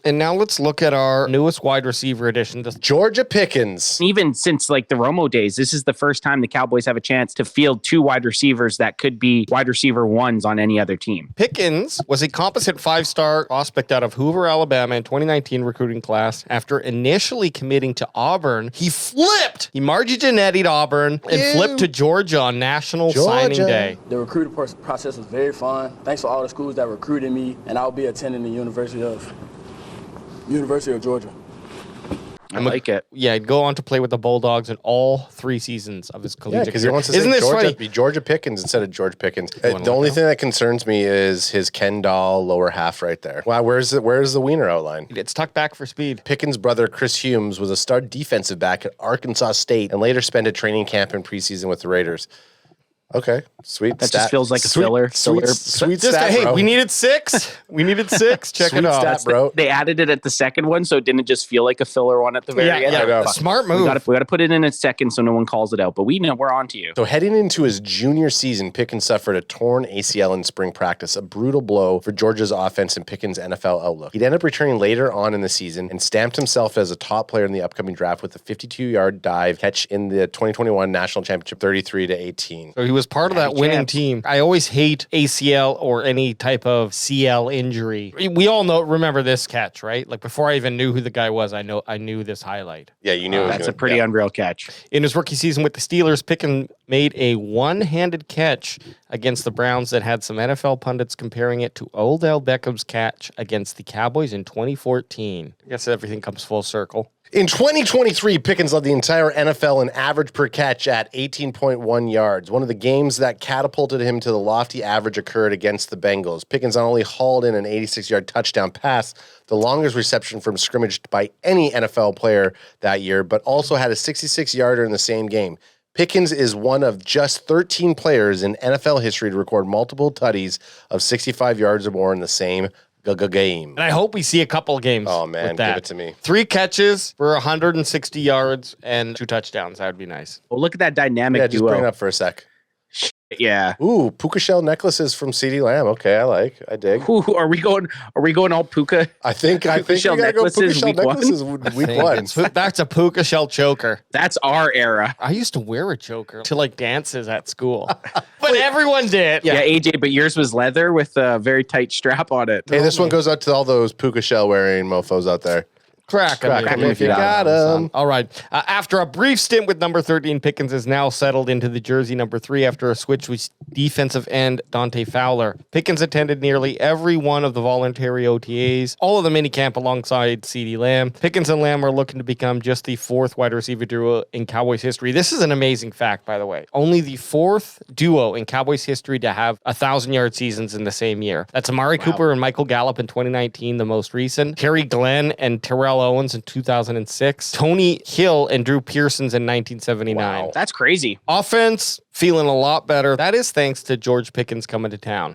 And now let's look at our newest wide receiver addition. Georgia Pickens. Even since like the Romo days, this is the first time the Cowboys have a chance to field 2 wide receivers that could be wide receiver 1s on any other team. Pickens was a competent 5-star prospect out of Hoover, Alabama in 2019 recruiting class. After initially committing to Auburn, he flipped. He Margie Jannetti'd Auburn and flipped to Georgia on National Signing Day. The recruiting process was very fun. Thanks for all the schools that recruited me, and I'll be attending the University of Georgia. I like it. Yeah, he'd go on to play with the Bulldogs in all 3 seasons of his collegiate because he career. wants to Isn't say this funny? be Georgia Pickens instead of George Pickens. The only thing that concerns me is his Ken doll lower half right there. Wow, where's the wiener outline? It's tucked back for speed. Pickens' brother Chris Humes was a star defensive back at Arkansas State and later spent a training camp in preseason with the Raiders. Okay, sweet. That just feels like a filler. Sweet stat, hey, bro. we needed 6. We needed 6. Check it out. Stat, bro. They added it at the second one, so it didn't just feel like a filler one at the very end. Yeah. Smart move. We got to put it in a second so no one calls it out. But we know we're on to you. So heading into his junior season, Pickens suffered a torn ACL in spring practice, a brutal blow for Georgia's offense and Pickens' NFL outlook. He'd end up returning later on in the season and stamped himself as a top player in the upcoming draft with a 52-yard dive catch in the 2021 National Championship, 33-18. So he was part of that winning team. I always hate ACL or any type of CL injury. We all remember this catch, right? Like before I even knew who the guy was, I knew this highlight. Yeah, you knew. That's a pretty unreal catch. In his rookie season with the Steelers, Pickens made a one-handed catch against the Browns that had some NFL pundits comparing it to Odell Beckham's catch against the Cowboys in 2014. I guess everything comes full circle. In 2023, Pickens led the entire NFL in average per catch at 18.1 yards. One of the games that catapulted him to the lofty average occurred against the Bengals. Pickens not only hauled in an 86-yard touchdown pass, the longest reception from scrimmage by any NFL player that year, but also had a 66-yarder in the same game. Pickens is one of just 13 players in NFL history to record multiple tutties of 65 yards or more in the same game. And I hope we see a couple of games. Oh, man, with that. give it to me. 3 catches for 160 yards and 2 touchdowns. That would be nice. Well, look at that dynamic Just duo. bring it up for a sec. Yeah. Ooh, puka shell necklaces from CeeDee Lamb. Okay, I dig. Ooh, are we going all puka? I think we shell gotta go puka necklaces shell week one? necklaces week one. That's a puka shell choker. That's our era. I used to wear a choker to like dances at school, but everyone did. Yeah, AJ, but yours was leather with a very tight strap on it. Hey, this one goes out to all those puka shell wearing mofos out there. Crack 'em if you got them. All right. After a brief stint with number 13, Pickens is now settled into the jersey number 3 after a switch with defensive end Dante Fowler. Pickens attended nearly every one of the voluntary OTAs, all of the minicamp alongside CeeDee Lamb. Pickens and Lamb are looking to become just the 4th wide receiver duo in Cowboys history. This is an amazing fact, by the way. Only the 4th duo in Cowboys history to have 1,000-yard seasons in the same year. That's Amari Cooper and Michael Gallup in 2019, the most recent. Kerry Glenn and Terrell Owens in 2006. Tony Hill and Drew Pearsons in 1979. That's crazy. Offense feeling a lot better. That is thanks to George Pickens coming to town.